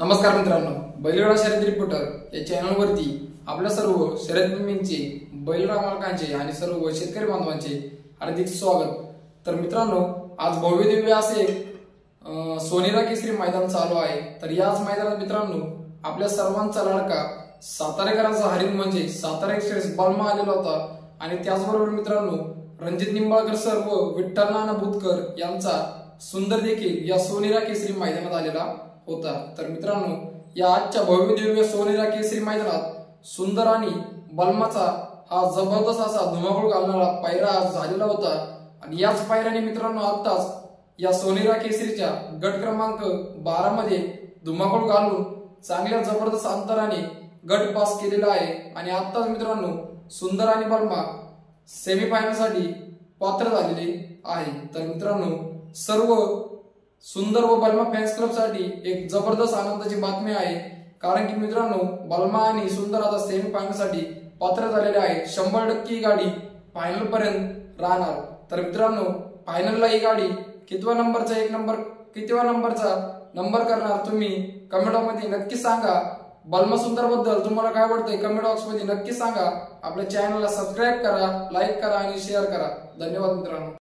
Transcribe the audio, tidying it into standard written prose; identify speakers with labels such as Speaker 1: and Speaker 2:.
Speaker 1: नमस्कार मित्रांनो, बैलगाडा शर्यत रिपोर्टर या चॅनलवरती आपल्या सर्व शर्यतप्रेमींचे, बैलगाडा मालकांचे आणि सर्व शेतकरी बांधवांचे हार्दिक स्वागत। तर मित्रांनो, आज भव्य दिव्य असे सोनेरा केसरी मैदान चालू आहे। तर याच मैदानात मित्रांनो आपल्या सर्वांचा लाडका सातारेकरांचा हरिण म्हणजे सातारा एक्सप्रेस बलमा आलेला होता आणि त्याचबरोबर मित्रांनो रणजित निंबाळकर सर व विठ्ठल नाना बुतकर यांचा सुंदर देखील या सोनेरा केसरी मैदानात आलेला होता। तर मित्रांनो, या आजच्या भव्य दिव्य सोनेरा केसरी मैदानात सुंदर आणि बलमाचा हा जबरदस्त असा धुमाकूळ घालणारा पायरा झालेला होता आणि याच पायऱ्याने मित्रांनो आताच या सोनेरा केसरीच्या गट क्रमांक 12 मध्ये धुमाकूळ घालून चांगल्या जबरदस्त अंतराने गट पास केलेला आहे आणि आताच मित्रांनो सुंदर आणि बलमा सेमीफायनल साठी पात्र झालेले आहे। तर मित्रांनो, सर्व सुंदर व बलमा फॅन्स क्लब साठी एक जबरदस्त आनंदाची बातमी आहे, कारण की मित्रांनो बलमा आणि सुंदर आता सेमीफायनल साठी पात्र झालेले आहे। 100% ही गाडी फायनल पर्यंत राहणार। तर मित्रांनो, फायनलला ही गाडी कितव्या नंबरचा नंबर करणार तुम्ही कमेंट मध्ये नक्की सांगा। बलमा सुंदर बद्दल तुम्हाला काय वाटतंय कमेंट बॉक्स मध्ये नक्की सांगा। आपल्या चॅनलला सबस्क्राइब करा, लाईक करा आणि शेअर करा। धन्यवाद मित्रांनो।